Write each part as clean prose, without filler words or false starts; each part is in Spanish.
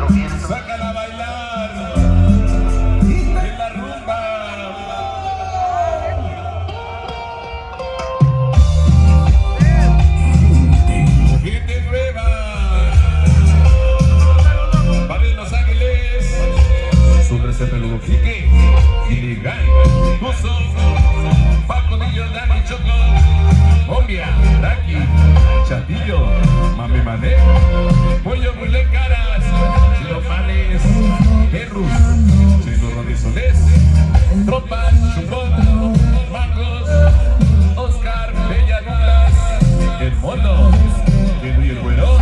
otro viento. Sácala a bailar en la rumba. Gente nueva. Barrio Los Ángeles. Sobre ese peludo Quique. Ilegal. Puso. Paco Dillo, Dani Choco. Bombia. Daki. Chatillo. Mame Mané. Pollo Mulé Caras. Chilo Manes. Perrus. Chilo Rodizoles. Tropas. Chupón. Marcos. Oscar. Bella Douglas. El Mono. El y el Güero.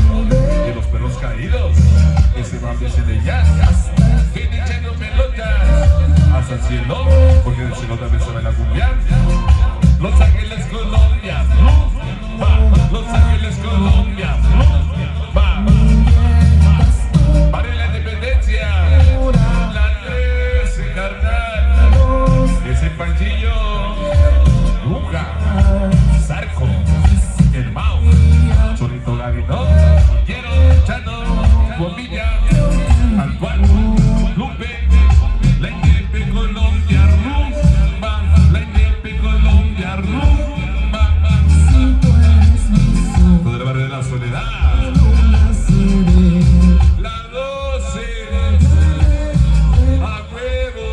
Y los perros caídos. Ese mami se le llama. Viene echando pelotas hasta el cielo, porque del cielo también se va la cumbia. Los Ángeles, Colombia, va. Los Ángeles, Colombia, va. Para la independencia, la 13, carnal. Ese Panchillo, Luja, Zarco, el Mau, Solito Gavino, Quiero, Chano, Bombilla, Antoine, Lupe, la Indepe Colombia, rumba, la Indepe Colombia, rumba. Todo el barrio de la Soledad, la 12, a huevo,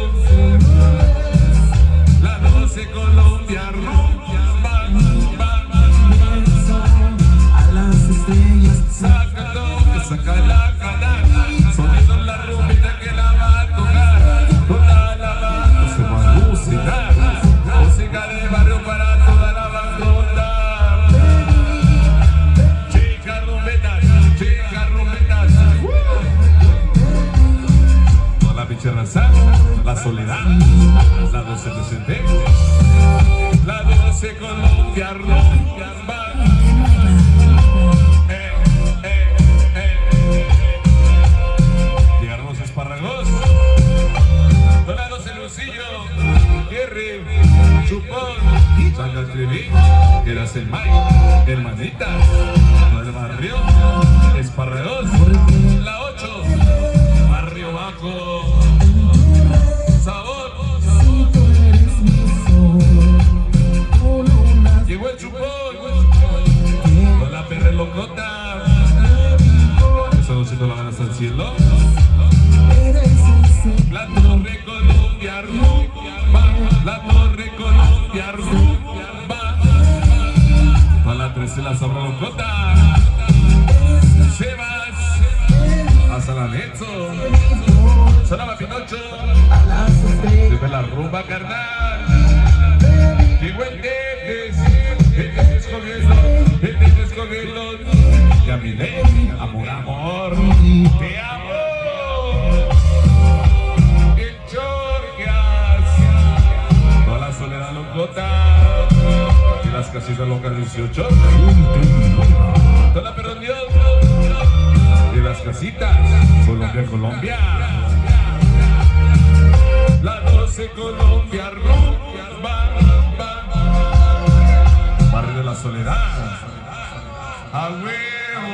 la 12 Colombia, rumba, a las estrellas. saca todo, saca la canal, sonido la rumbita que la va a tocar, toda la banda se va a alucinar, música de barrio para toda la bandota. Chicas rumbetas, toda la pinche raza, la Soledad, la 12 presente, la 12 Colombia, rumba. Llegaron los espárragos, donados el Lucillo, Guerre, Chupón, Sanga Trevi, eras el Mike, hermanitas, todo el barrio, espárragos, la 8, barrio bajo, sabor, llegó el Chupón, con la perra locota, esa noche no la van hasta el cielo. La Torre Colombia, rumba, la Torre Colombia, rumba. Toda la 13 la sabra locota. Sebas, hasta la Netzo. Sonaba Pinocho. Se ve la rumba, carnal. Llegó el Tetes, el Tetes cogiendo, el Tetes cogiendo. Yamile, amor, amor, te amo. Toda la Soledad locota y las casitas locas 18. Toda la perdón Dios y las casitas Colombia, Colombia. La 12 Colombia, rumba, barrio de la Soledad. Ah,